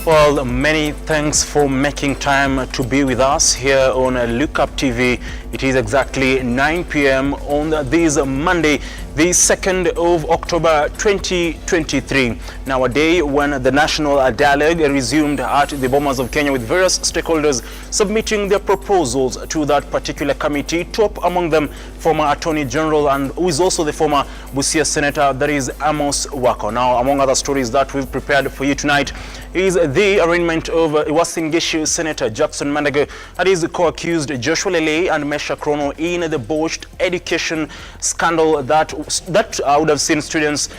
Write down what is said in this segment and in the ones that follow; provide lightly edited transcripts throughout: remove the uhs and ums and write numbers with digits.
Well, many thanks for making time to be with us here on Lookuptv. It is exactly 9 p.m. on this Monday, the 2nd of October 2023. Now, a day when the national dialogue resumed at the Bomas of Kenya, with various stakeholders submitting their proposals to that particular committee. Top among them, former Attorney General and who is also the former Busia Senator, that is Amos Wako. Now, among other stories that we've prepared for you tonight is the arraignment of Uasin Gishu Senator Jackson Mandago and his co-accused Joshua Lele and Mesha Krono in the botched education scandal that would have seen students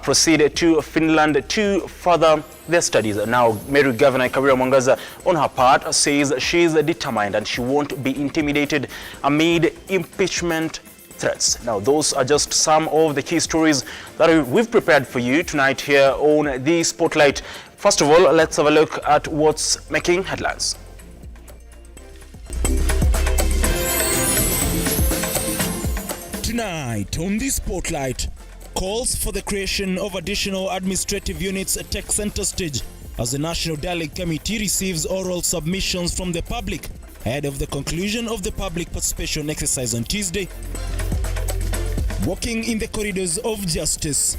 proceed to Finland to further their studies. Now, Meru Governor Kawira Mwangaza, on her part, says she's determined and she won't be intimidated amid impeachment threats. Now, those are just some of the key stories that we've prepared for you tonight here on the Spotlight. First of all, let's have a look at what's making headlines. Tonight on the Spotlight, calls for the creation of additional administrative units take center stage as the National Dialogue Committee receives oral submissions from the public ahead of the conclusion of the public participation exercise on Tuesday. Walking in the corridors of justice,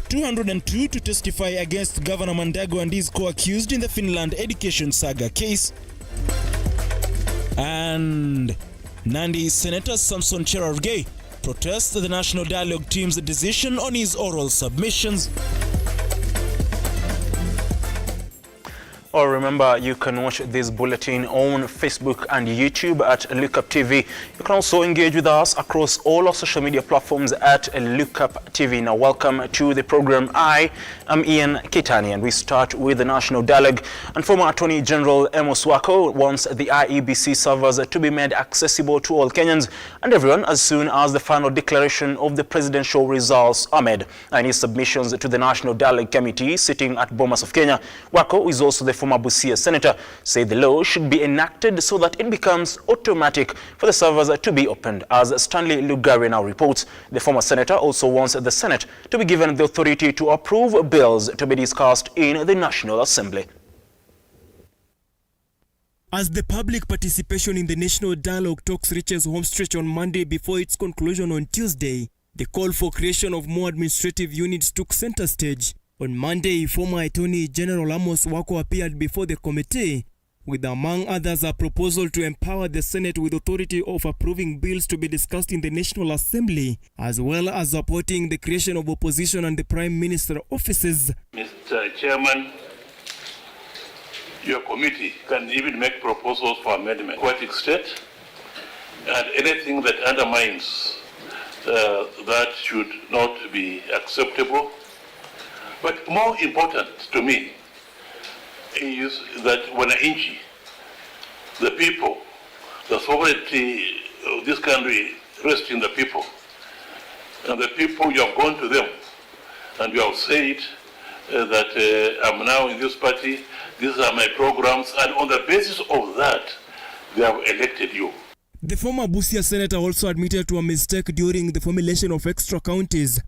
202 to testify against Governor Mandago and his co-accused in the Finland education saga case. And Nandi Senator Samson Cherargei protests the National Dialogue team's decision on his oral submissions. Or remember, you can watch this bulletin on Facebook and YouTube at Lookuptv. You can also engage with us across all our social media platforms at Lookuptv. Now, welcome to the program. I am Ian Kitani, and we start with the National Dialogue. And former Attorney General Amos Wako wants the IEBC servers to be made accessible to all Kenyans and everyone as soon as the final declaration of the presidential results are made. And his submissions to the National Dialogue Committee sitting at Bomas of Kenya, Wako is also the former Busia Senator, said the law should be enacted so that it becomes automatic for the servers to be opened. As Stanley Lugari now reports, the former senator also wants the Senate to be given the authority to approve bills to be discussed in the National Assembly. As the public participation in the National Dialogue talks reaches home stretch on Monday before its conclusion on Tuesday, the call for creation of more administrative units took center stage. On Monday, former Attorney General Amos Wako appeared before the committee with, among others, a proposal to empower the Senate with authority of approving bills to be discussed in the National Assembly, as well as supporting the creation of opposition and the Prime Minister offices. Mr. Chairman, your committee can even make proposals for amendment. Aquatic state and anything that undermines that should not be acceptable. But more important to me is that wananchi, the people, the sovereignty of this country rests in the people. And the people, you have gone to them and you have said that I'm now in this party, these are my programs, and on the basis of that, they have elected you. The former Busia Senator also admitted to a mistake during the formulation of extra counties,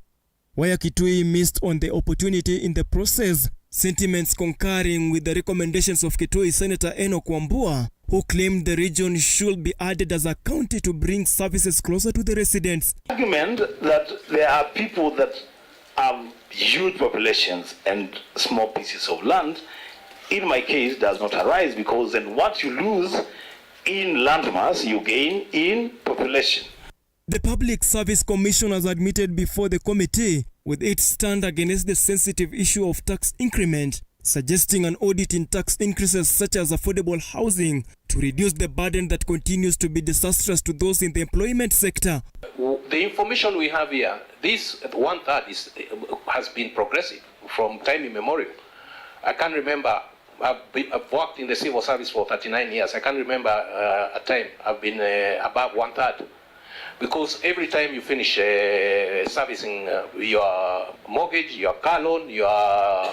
where Kitui missed on the opportunity in the process, sentiments concurring with the recommendations of Kitui Senator Enoch Wambua, who claimed the region should be added as a county to bring services closer to the residents. Argument that there are people that have huge populations and small pieces of land, in my case, does not arise, because then what you lose in landmass, you gain in population. The Public Service Commission has admitted before the committee with its stand against the sensitive issue of tax increment, suggesting an audit in tax increases such as affordable housing to reduce the burden that continues to be disastrous to those in the employment sector. The information we have here, this 1/3 has been progressive from time immemorial. I can remember, I've worked in the civil service for 39 years. I can remember a time I've been above 1/3. Because every time you finish servicing your mortgage, your car loan, your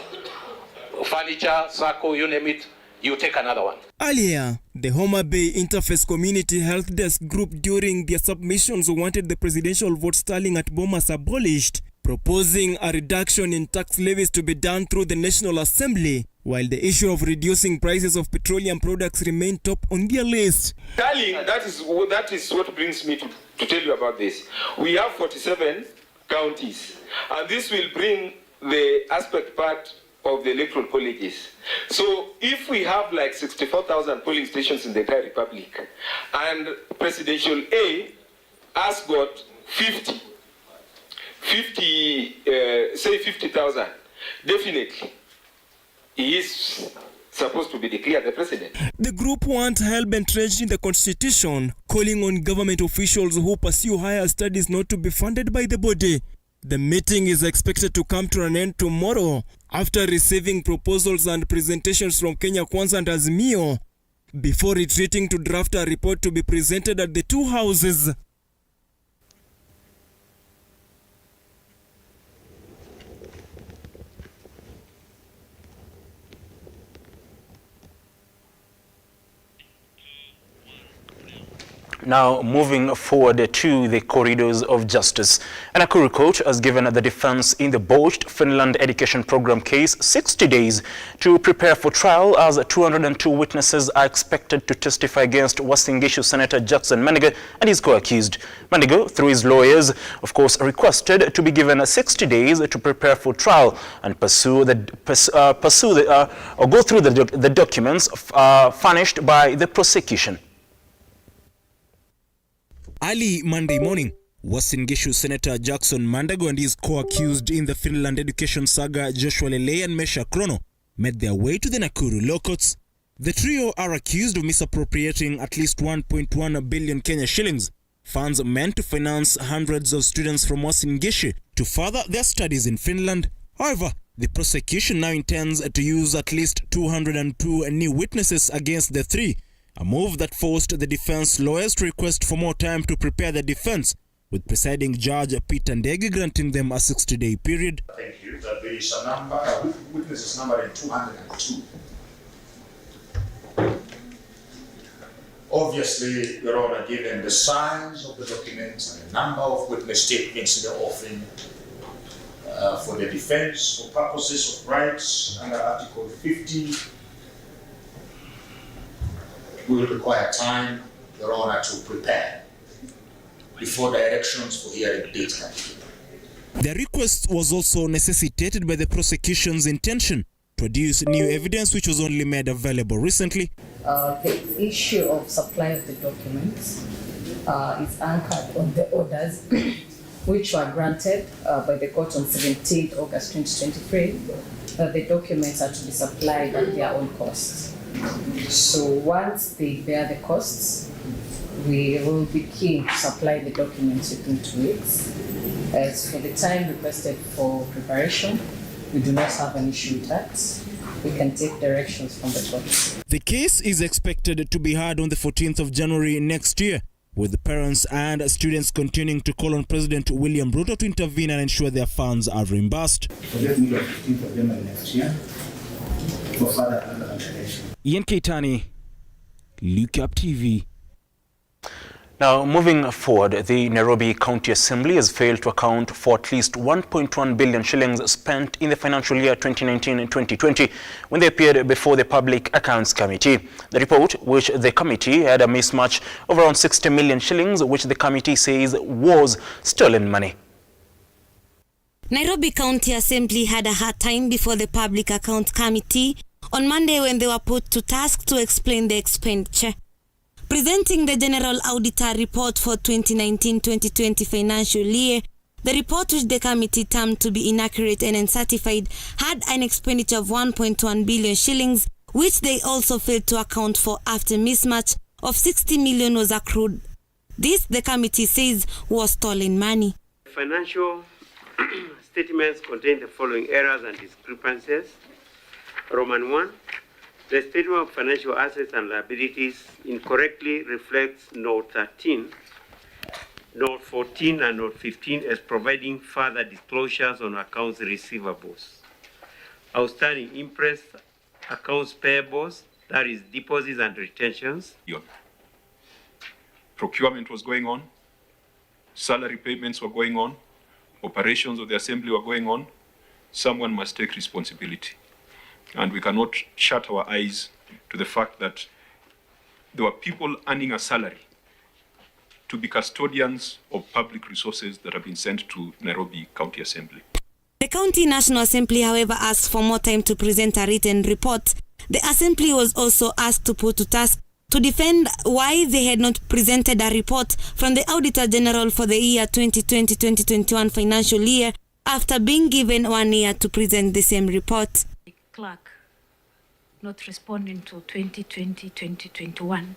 furniture, SACCO, you name it, you take another one. Earlier, the Homa Bay Interface Community Health Desk Group, during their submissions, wanted the presidential vote tallying at Bomas abolished. proposing a reduction in tax levies to be done through the National Assembly, while the issue of reducing prices of petroleum products remain top on their list. Darling, that is what brings me to tell you about this. We have 47 counties, and this will bring the aspect part of the electoral colleges. So if we have like 64,000 polling stations in the entire republic, and Presidential A has got 50,000, definitely he is supposed to be declared the president. The group want help entrenched in the constitution, calling on government officials who pursue higher studies not to be funded by the body. The meeting is expected to come to an end tomorrow after receiving proposals and presentations from Kenya Kwanza and Azimio, before retreating to draft a report to be presented at the two houses. Now, moving forward to the corridors of justice. An Nakuru court has given the defense in the botched Finland education program case 60 days to prepare for trial, as 202 witnesses are expected to testify against Uasin Gishu Senator Jackson Mandigo and his co-accused. Mandigo, through his lawyers, of course, requested to be given 60 days to prepare for trial and go through the documents furnished by the prosecution. Early Monday morning, Uasin Gishu Senator Jackson Mandigo and his co-accused in the Finland education saga, Joshua Lele and Mesha Krono, made their way to the Nakuru law courts. The trio are accused of misappropriating at least 1.1 billion Kenya shillings, funds meant to finance hundreds of students from Uasin Gishu to further their studies in Finland. However, the prosecution now intends to use at least 202 new witnesses against the three, a move that forced the defense lawyers to request for more time to prepare their defense, with presiding judge Peter Ndege granting them a 60-day period. Thank you. That there is a number, witnesses number in 202. Obviously, Your Honor, given the size of the documents and the number of witness statements they're offering for the defense for purposes of rights under Article 50, we will require time, Your Honor, to prepare before directions for hearing dates can be given. The request was also necessitated by the prosecution's intention to produce new evidence, which was only made available recently. The issue of supply of the documents is anchored on the orders which were granted by the court on 17th August 2023, that the documents are to be supplied at their own costs. So once they bear the costs, we will be keen to supply the documents within 2 weeks. As for the time requested for preparation, we do not have an issue with that. We can take directions from the court. The case is expected to be heard on the 14th of January next year, with the parents and students continuing to call on President William RUTO to intervene and ensure their funds are reimbursed. So let's meet on 15th of January next year for further consideration. Ian Keitani, Lookuptv. Now, moving forward, the Nairobi County Assembly has failed to account for at least 1.1 billion shillings spent in the financial year 2019 and 2020 when they appeared before the Public Accounts Committee. The report, which the committee had a mismatch of around 60 million shillings, which the committee says was stolen money. Nairobi County Assembly had a hard time before the Public Accounts Committee on Monday when they were put to task to explain the expenditure. Presenting the General Auditor report for 2019-2020 financial year, the report, which the committee termed to be inaccurate and uncertified, had an expenditure of 1.1 billion shillings, which they also failed to account for after mismatch of 60 million was accrued. This, the committee says, was stolen money. Financial statements contain the following errors and discrepancies. Roman 1. The statement of financial assets and liabilities incorrectly reflects Note 13, Note 14, and Note 15 as providing further disclosures on accounts receivables. Outstanding interest, accounts payables, that is deposits and retentions. Procurement was going on, salary payments were going on, operations of the assembly were going on, someone must take responsibility. And we cannot shut our eyes to the fact that there were people earning a salary to be custodians of public resources that have been sent to Nairobi County Assembly. The County National Assembly, however, asked for more time to present a written report. The Assembly was also asked to put to task to defend why they had not presented a report from the Auditor General for the year 2020-2021 financial year after being given 1 year to present the same report. The clerk not responding to 2020-2021,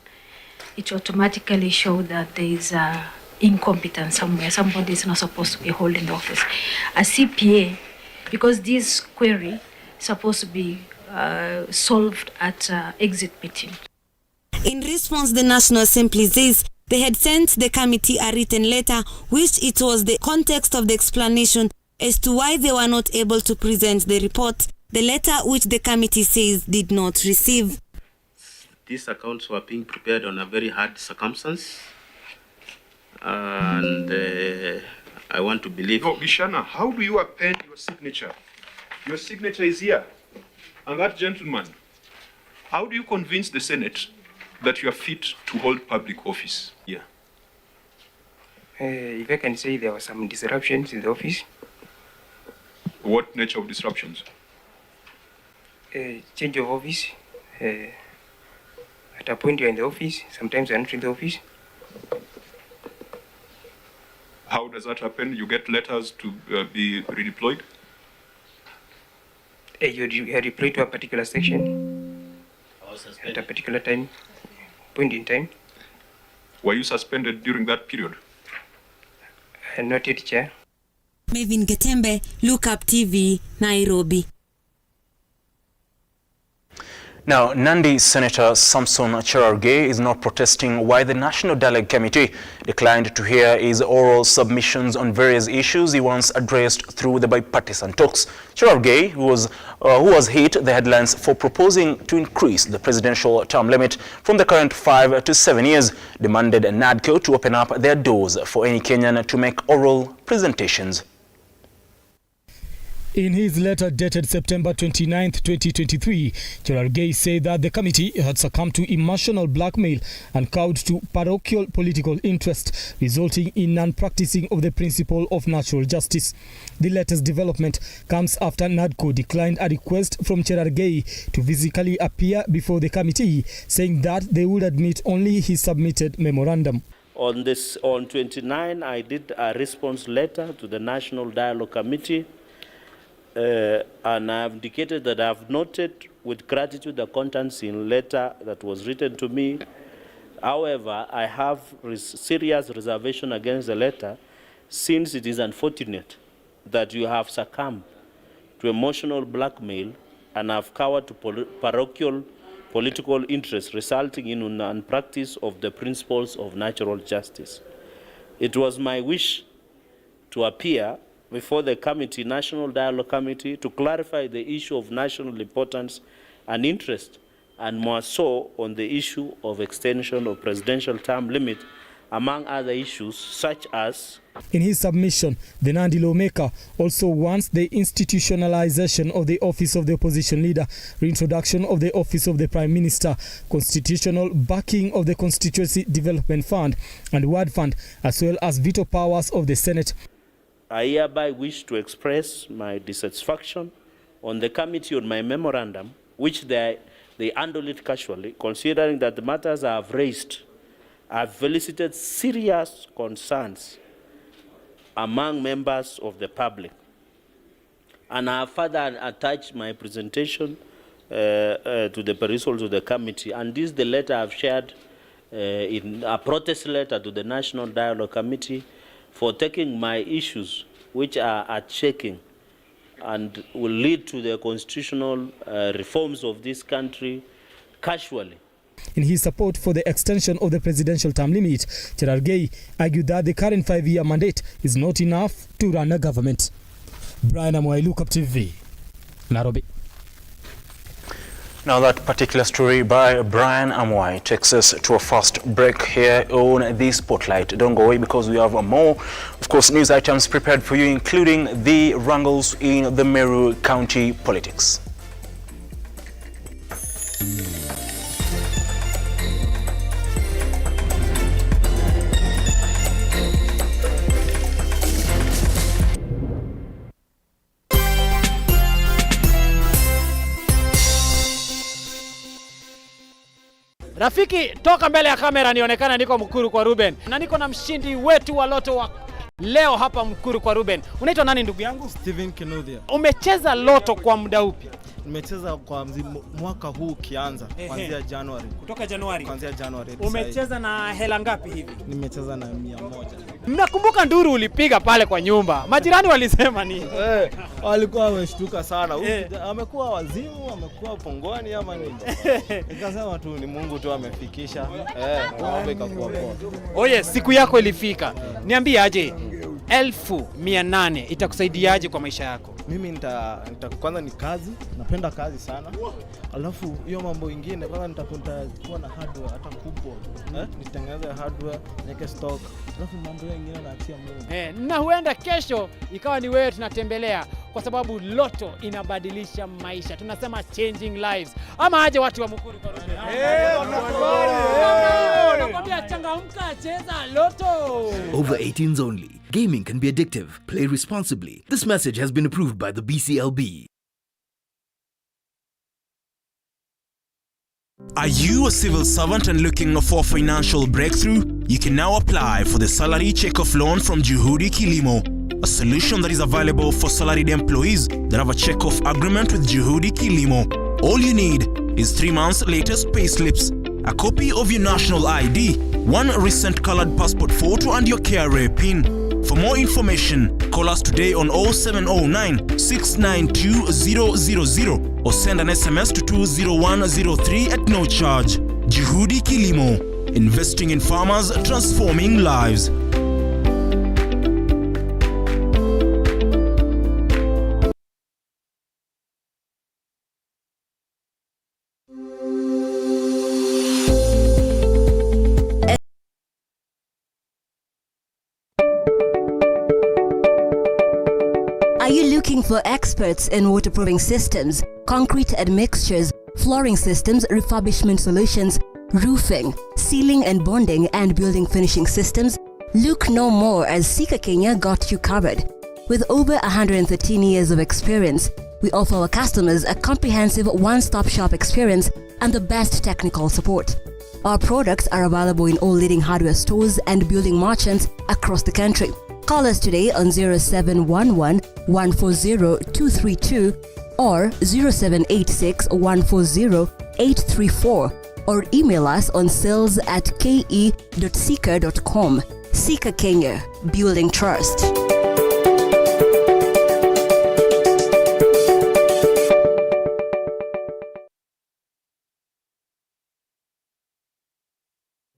it automatically showed that there is incompetence somewhere. Somebody is not supposed to be holding the office. A CPA, because this query is supposed to be solved at exit meeting. In response, the National Assembly says they had sent the committee a written letter, which it was the context of the explanation as to why they were not able to present the report, the letter which the committee says did not receive. These accounts were being prepared on a very hard circumstance, and I want to believe... No, Bishana, how do you append your signature? Your signature is here. And that gentleman, how do you convince the Senate that you are fit to hold public office here? If I can say, there were some disruptions in the office. What nature of disruptions? Change of office. At a point you're in the office, sometimes you're not in the office. How does that happen? You get letters to be redeployed? You're deployed to a particular section at a particular point in time. Were you suspended during that period? Not yet, Chair. Mavin Getembe, Lookuptv, Nairobi. Now, Nandi Senator Samson Cherargei is not protesting why the National Dialogue Committee declined to hear his oral submissions on various issues he once addressed through the bipartisan talks. Cherargei, who was hit the headlines for proposing to increase the presidential term limit from the current 5 to 7 years, demanded NADCO to open up their doors for any Kenyan to make oral presentations. In his letter dated September 29, 2023, Cherargei said that the committee had succumbed to emotional blackmail and cowed to parochial political interest, resulting in non-practicing of the principle of natural justice. The latest development comes after NADCO declined a request from Cherargei to physically appear before the committee, saying that they would admit only his submitted memorandum. On 29, I did a response letter to the National Dialogue Committee. And I have indicated that I have noted with gratitude the contents in letter that was written to me. However, I have serious reservation against the letter, since it is unfortunate that you have succumbed to emotional blackmail and have cowered to parochial political interest, resulting in non-practice of the principles of natural justice. It was my wish to appear before the committee, National Dialogue Committee, to clarify the issue of national importance and interest, and more so on the issue of extension of presidential term limit, among other issues such as... In his submission, the Nandi lawmaker also wants the institutionalization of the office of the opposition leader, reintroduction of the office of the Prime Minister, constitutional backing of the Constituency Development Fund and Ward Fund, as well as veto powers of the Senate. I hereby wish to express my dissatisfaction on the committee on my memorandum, which they handle it casually, considering that the matters I have raised have elicited serious concerns among members of the public. And I have further attached my presentation to the perusal of the committee, and this is the letter I have shared in a protest letter to the National Dialogue Committee, for taking my issues, which are at shaking and will lead to the constitutional reforms of this country, casually. In his support for the extension of the presidential term limit, Cherargei argued that the current 5-year mandate is not enough to run a government. Brian Amwai, Lookuptv, Nairobi. Now that particular story by Brian Amwai takes us to a fast break here on the Spotlight. Don't go away because we have more, of course, news items prepared for you, including the wrangles in the Meru County politics. Rafiki, toka mbele ya kamera nionekana niko Mkuru kwa Ruben. Na niko na mshindi wetu wa loto wa leo hapa Mkuru kwa Ruben. Unaitwa nani ndugu yangu? Steven Kinuthia. Umecheza loto kwa muda upi? Nimecheza kwa mwaka huu kianza kuanzia January. Kutoka Januari? Kuanzia January. Umecheza na hela ngapi hivi? Nimecheza na 100. Mnakumbuka nduru ulipiga pale kwa nyumba? Majirani walisema nini? Walikuwa wameshtuka sana. Amekuwa wazimu, amekuwa pongoni ama nini? Nikasema tu ni Mungu tu amefikisha. Mambo ikakuwa poa. Oye, siku yako ilifika. Niambie aje 1800 itakusaidiaje kwa maisha yako? Mimi kwanza ni kazi, napenda kazi sana. Alafu hiyo mambo ingine kwanza nitakuwa na hardware hata kubwa. Nitengeneze hardware, niweke stock. Alafu mambo mengine naachia Mungu. Na huenda kesho ikawa ni wewe tunatembelea kwa sababu loto inabadilisha maisha. Tunasema changing lives. Ama aje watu wa Mkuru kwa Ruben. Nakwambia changamka, cheza loto. Over 18s only. Gaming can be addictive. Play responsibly. This message has been approved by the BCLB. Are you a civil servant and looking for a financial breakthrough? You can now apply for the salary check-off loan from Juhudi Kilimo, a solution that is available for salaried employees that have a check-off agreement with Juhudi Kilimo. All you need is 3 months latest payslips, a copy of your national ID, one recent colored passport photo and your KRA PIN. For more information, call us today on 0709 692 000 or send an SMS to 20103 at no charge. Juhudi Kilimo, investing in farmers, transforming lives. Are you looking for experts in waterproofing systems, concrete admixtures, flooring systems, refurbishment solutions, roofing, sealing and bonding, and building finishing systems? Look no more, as Sika Kenya got you covered. With over 113 years of experience, we offer our customers a comprehensive one-stop shop experience and the best technical support. Our products are available in all leading hardware stores and building merchants across the country. Call us today on 0711 140 232 or 0786 140 834 or email us on sales@ke.sika.com. Sika Kenya, building trust.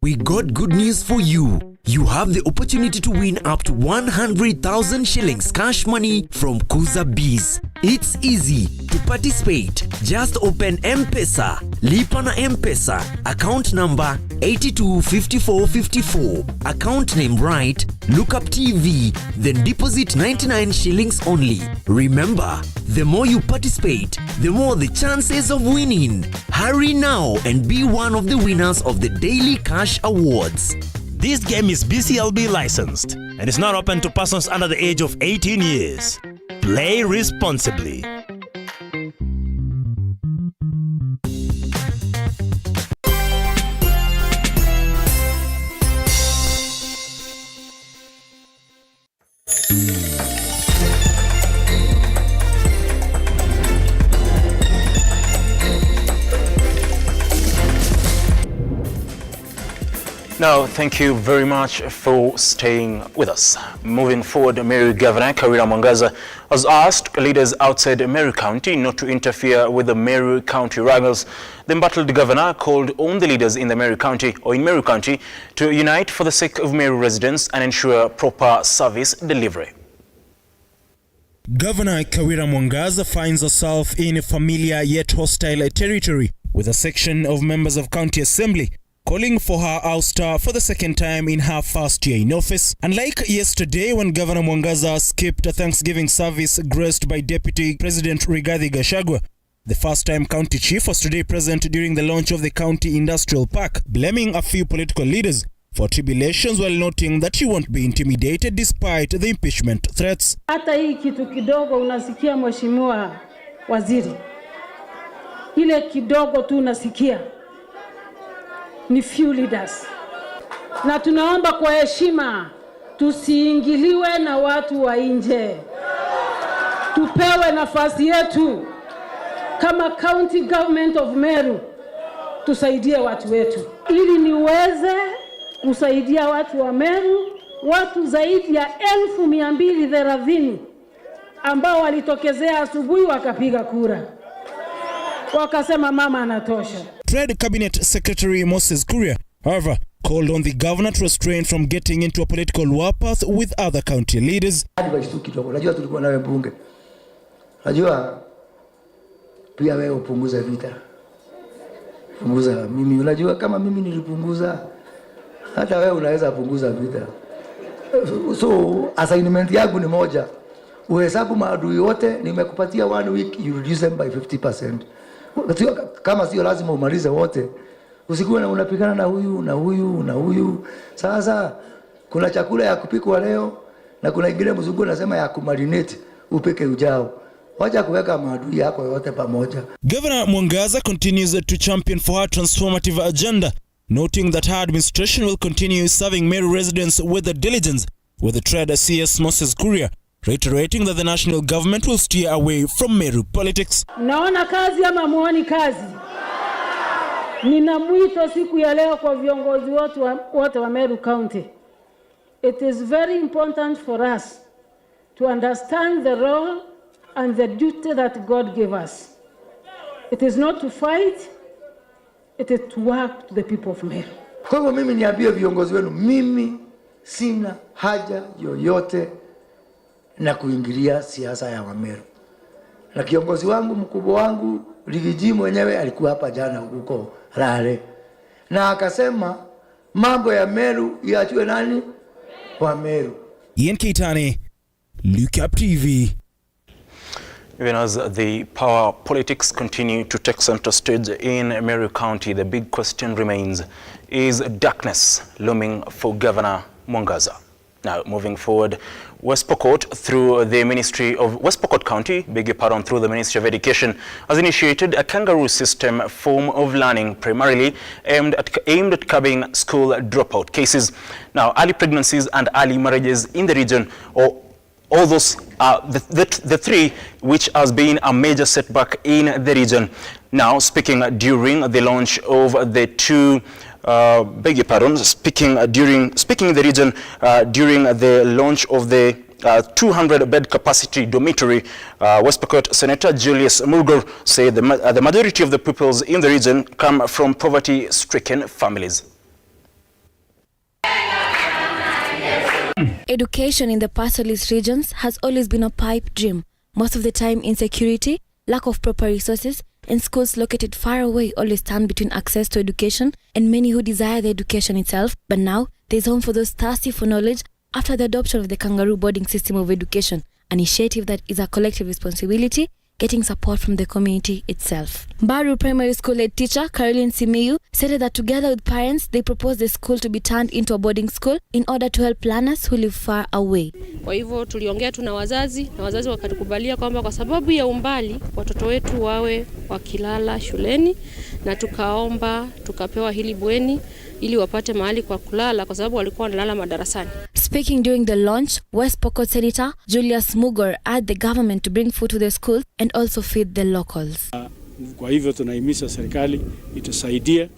We got good news for you. You have the opportunity to win up to 100,000 shillings cash money from Kuza Bees. It's easy to participate. Just open M-Pesa, Lipa na M-Pesa, account number 825454, account name right, Lookuptv, then deposit 99 shillings only. Remember, the more you participate, the more the chances of winning. Hurry now and be one of the winners of the Daily Cash Awards. This game is BCLB licensed and is not open to persons under the age of 18 years. Play responsibly. Now, thank you very much for staying with us. Moving forward, Meru Governor Kawira Mwangaza has asked leaders outside Meru County not to interfere with the Meru County rivals. The embattled governor called on the leaders in the Meru County to unite for the sake of Meru residents and ensure proper service delivery. Governor Kawira Mwangaza finds herself in a familiar yet hostile territory with a section of members of County Assembly calling for her ouster for the second time in her first year in office. Unlike yesterday when Governor Mwangaza skipped a Thanksgiving service graced by Deputy President Rigathi Gachagua, the first-time county chief was today present during the launch of the county industrial park, blaming a few political leaders for tribulations while noting that she won't be intimidated despite the impeachment threats. Hata hii kitu kidogo unasikia mheshimiwa waziri. Ile kidogo tu unasikia ni few leaders. Na tunaomba kwa heshima tusiingiliwe na watu wa nje. Tupewe nafasi yetu kama county government of Meru, tusaidie watu wetu. Ili niweze kusaidia watu wa Meru, watu zaidi ya 230 ambao walitokezea asubuhi wakapiga kura. Wakasema mama anatosha. Trade Cabinet Secretary Moses Kuria, however, called on the governor to restrain from getting into a political warpath with other county leaders. Unajua tulikuwa nawe bunge. Unajua pia wewe upunguza vita. Punguza mimi, unajua kama mimi nilipunguza, hata wewe unaweza punguza vita. So assignment yangu ni moja. Uhesabu maadui wote, nimekupatia 1 week, you reduce them by 50%. Kama sio lazima umalize wote. Usikuwe na unapigana na huyu na huyu na huyu. Sasa kuna chakula ya kupikwa leo na kuna ingine mzungu anasema ya kumarinate upike ujao. Wacha kuweka maadui yako yote pamoja. Governor Mwangaza continues to champion for her transformative agenda, noting that her administration will continue serving Meru residents with the diligence, with the Trade CS Moses Kuria reiterating that the national government will steer away from Meru politics. Naona kazi ama muoni kazi? Nina mwito siku ya leo kwa viongozi wote wa Meru County. It is very important for us to understand the role and the duty that God gave us. It is not to fight, it is to work to the people of Meru. Kwa hivyo mimi niambie viongozi wenu, mimi sina haja yoyote na kuingilia siasa ya Wameru. Na kiongozi wangu mkubwa wangu Rigiji mwenyewe alikuwa hapa jana huko Rare. Na akasema mambo ya Meru iachwe nani? Wameru. Ian Keitani, Lookuptv. Even as the power politics continue to take center stage in Meru County, the big question remains, is darkness looming for Governor Mwangaza? Now, moving forward, West Pokot through the Ministry of West Pokot County, through the Ministry of Education, has initiated a kangaroo system form of learning, primarily aimed at curbing school dropout cases. Now, early pregnancies and early marriages in the region, or all those are the three which has been a major setback in the region. Now, speaking during the launch of the two speaking in the region during the launch of the 200-bed capacity dormitory, West Pokot Senator Julius Mulgor said the majority of the pupils in the region come from poverty-stricken families. Education in the pastoralist regions has always been a pipe dream. Most of the time, insecurity, lack of proper resources, and schools located far away always stand between access to education and many who desire the education itself. But now, there is home for those thirsty for knowledge after the adoption of the kangaroo boarding system of education, an initiative that is a collective responsibility, getting support from the community itself. Baru Primary School head teacher Caroline Simiyu stated that together with parents, they proposed the school to be turned into a boarding school in order to help learners who live far away. Kwa hivyo tuliongea tu na wazazi wakatukubalia kwamba kwa sababu ya umbali watoto wetu wawe wakilala shuleni, na tukapewa hili bweni ili wapate mahali kwa kulala kwa sababu walikuwa wanalala madarasani. Speaking during the launch, West Pokot Senator Julius Mulgor urged the government to bring food to the schools and also feed the locals. Kwa hivyo tunahimiza serikali itusaidie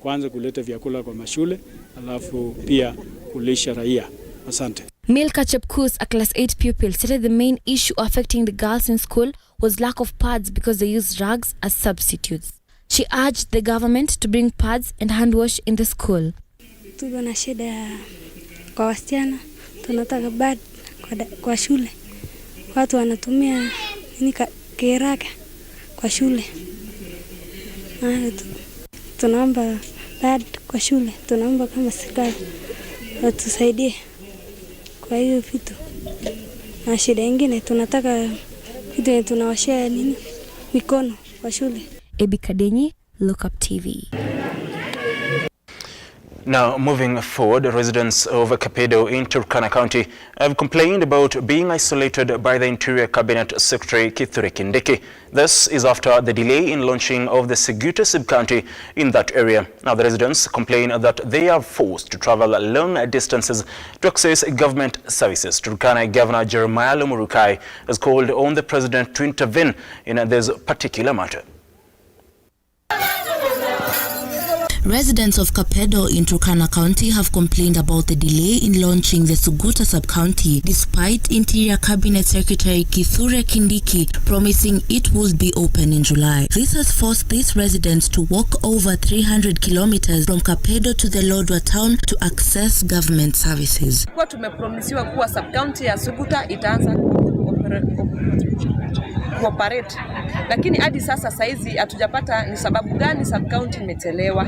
kwanza kuleta vyakula kwa mashule, alafu pia kulisha raia. Asante. Milka Chepkus, a class 8 pupil, stated the main issue affecting the girls in school was lack of pads because they used rags as substitutes. She urged the government to bring pads and hand wash in the school. Tuko na shida kwa wasichana, tunataka pad kwa shule. Watu wanatumia kiraka kwa shule. Tunaomba bad kwa shule, tunaomba kama serikali watusaidie kwa hiyo vitu. Na shida nyingine tunataka kitu tunawashia nini mikono kwa shule. Iebc, Lookuptv. Now, moving forward, residents of Kapedo in Turkana County have complained about being isolated by the Interior Cabinet Secretary Kithure Kindiki. This is after the delay in launching of the Seguta sub-county in that area. Now, the residents complain that they are forced to travel long distances to access government services. Turkana Governor Jeremiah Lomurukai has called on the President to intervene in this particular matter. Residents of Kapedo in Turkana County have complained about the delay in launching the Seguta sub-county despite Interior Cabinet Secretary Kithure Kindiki promising it would be open in July. This has forced these residents to walk over 300 kilometers from Kapedo to the Lodwar town to access government services. Kwa tumepromisiwa kuwa sub-county ya Seguta itaanza kuoperate. Lakini hadi sasa saizi hatujapata ni sababu gani sub-county imechelewa.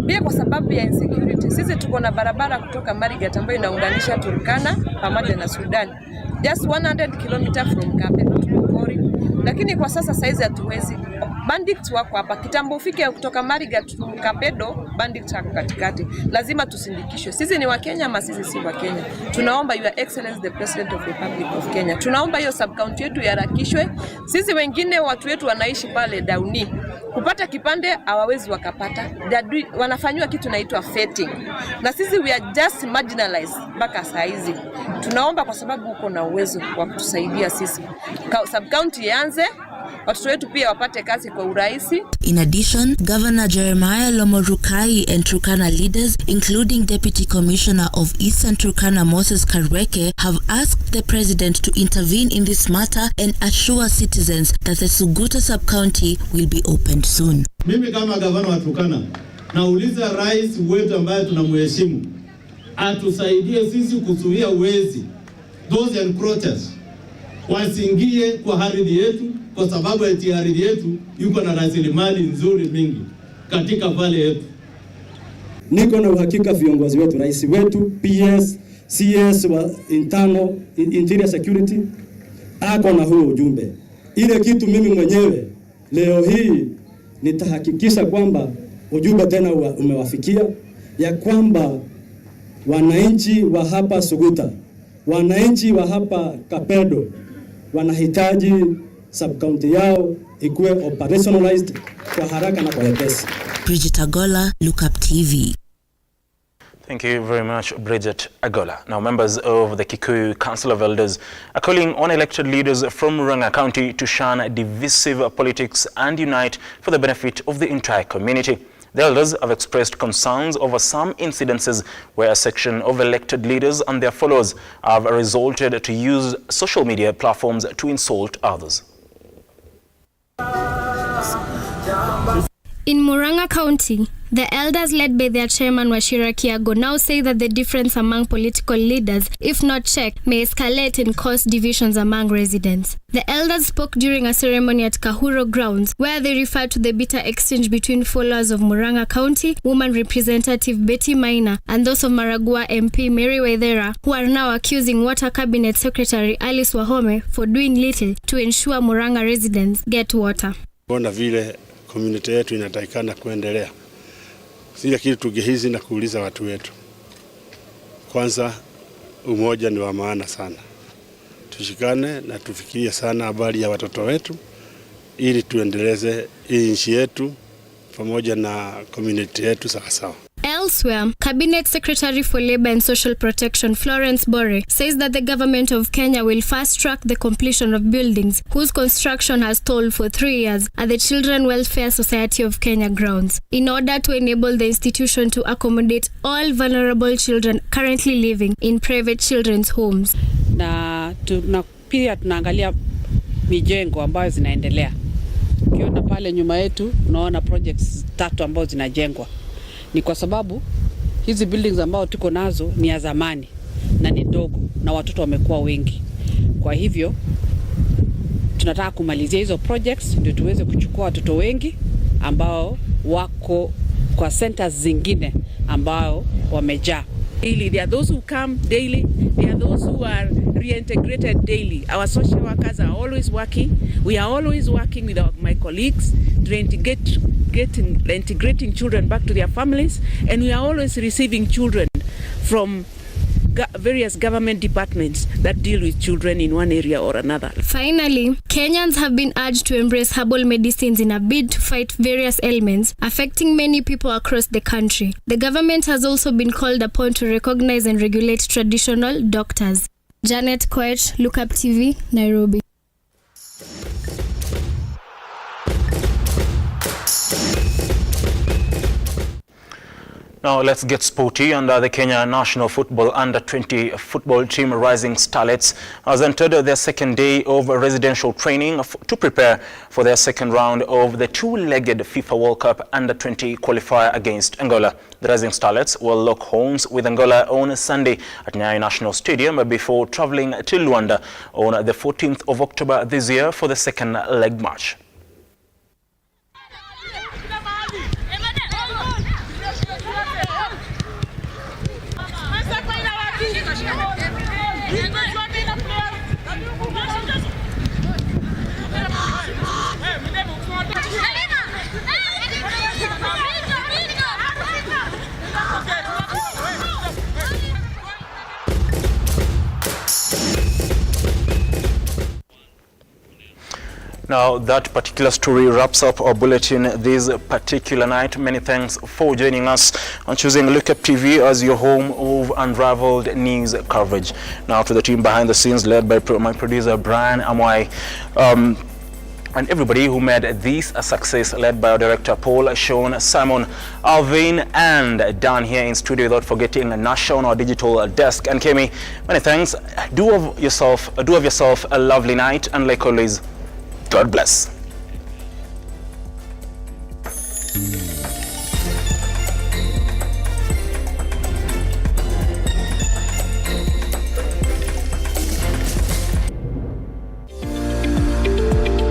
Pia kwa sababu ya insecurity. Sisi tuko na barabara kutoka Marigat ambayo inaunganisha Turkana pamoja na Sudan. Just 100 km from Kapedo to Pokori. Lakini kwa sasa saizi hatuwezi. Bandits wako hapa. Kitambo ufike kutoka Marigat to Kapedo, bandits wako katikati. Lazima tusindikishwe. Sisi ni wa Kenya ama sisi si wa Kenya. Tunaomba Your Excellency the President of the Republic of Kenya. Tunaomba hiyo sub-county yetu yaharakishwe. Sisi wengine watu wetu wanaishi pale Dauni. Kupata kipande hawawezi wakapata. Wanafanywa kitu inaitwa vetting. Na sisi we are just marginalized mpaka saa hizi. Tunaomba kwa sababu uko na uwezo wa kutusaidia sisi. Sub-county ianze, watoto wetu pia wapate kazi kwa urahisi. In addition, Governor Jeremiah Lomurukai and Turkana leaders, including Deputy Commissioner of Eastern Turkana Moses Karweke, have asked the President to intervene in this matter and assure citizens that the Seguta sub-county will be opened soon. Mimi kama gavana wa Turkana, nauliza rais wetu ambaye tunamheshimu, atusaidie sisi kuzuia wezi, those encroachers, wasiingie kwa ardhi yetu, kwa sababu eti ardhi yetu yuko na rasilimali nzuri mingi katika vale yetu. Niko na uhakika viongozi wetu, rais wetu, PS, CS wa Interior Security ako na huo ujumbe. Ile kitu mimi mwenyewe leo hii nitahakikisha kwamba ujumbe tena umewafikia ya kwamba wananchi wa hapa Seguta, wananchi wa hapa Kapedo wanahitaji sub-county yao ikuwe operationalized kwa haraka na kwa wepesi. Bridget Agola, Lookuptv. Thank you very much, Bridget Agola. Now, members of the Kikuyu Council of Elders are calling on elected leaders from Murang'a County to shun divisive politics and unite for the benefit of the entire community. The elders have expressed concerns over some incidences where a section of elected leaders and their followers have resorted to use social media platforms to insult others. In Murang'a County, the elders led by their chairman Wachira Kiago now say that the difference among political leaders, if not checked, may escalate and cause divisions among residents. The elders spoke during a ceremony at Kahuro grounds where they referred to the bitter exchange between followers of Murang'a County, Woman Representative Betty Maina, and those of Maragua MP Mary Waithera, who are now accusing Water Cabinet Secretary Alice Wahome for doing little to ensure Murang'a residents get water. Bona vile community yetu inatakikana kuendelea. Sile kitu tugehizi na kuuliza watu wetu. Kwanza umoja ni wa maana sana. Tushikane na tufikirie sana habari ya watoto wetu ili tuendeleze hii nchi yetu pamoja na community yetu sawa. Elsewhere, Cabinet Secretary for Labour and Social Protection Florence Bore says that the government of Kenya will fast-track the completion of buildings whose construction has stalled for 3 years at the Children Welfare Society of Kenya grounds in order to enable the institution to accommodate all vulnerable children currently living in private children's homes. Na pia tunaangalia mijengo ambayo zinaendelea. Ukiona pale nyuma yetu unaona projects 3 ambazo zinajengwa. Ni kwa sababu hizi buildings ambao tuko nazo ni ya zamani na ni ndogo na watoto wamekuwa wengi. Kwa hivyo tunataka kumalizia hizo projects ndio tuweze kuchukua watoto wengi ambao wako kwa centers zingine ambao wamejaa. There are those who come daily, there are those who are reintegrated daily. Our social workers are always working. We are always working with my colleagues to integrating children back to their families, and we are always receiving children from various government departments that deal with children in one area or another. Finally, Kenyans have been urged to embrace herbal medicines in a bid to fight various ailments affecting many people across the country. The government has also been called upon to recognize and regulate traditional doctors. Janet Koech, Lookuptv, Nairobi. Now let's get sporty. The Kenya national football under-20 football team Rising Starlets has entered their second day of residential training to prepare for their second round of the two-legged FIFA World Cup under-20 qualifier against Angola. The Rising Starlets will lock horns with Angola on Sunday at Nyayo National Stadium before traveling to Luanda on the 14th of October this year for the second leg match. Now, that particular story wraps up our bulletin this particular night. Many thanks for joining us and choosing Lookuptv as your home of unrivaled news coverage. Now, to the team behind the scenes, led by my producer Brian Amwai, and everybody who made this a success, led by our director Paul, Sean, Simon, Alvin, and Dan here in studio, without forgetting Nasha on our digital desk. And Kemi, many thanks. Do have yourself a lovely night, and like always, God bless.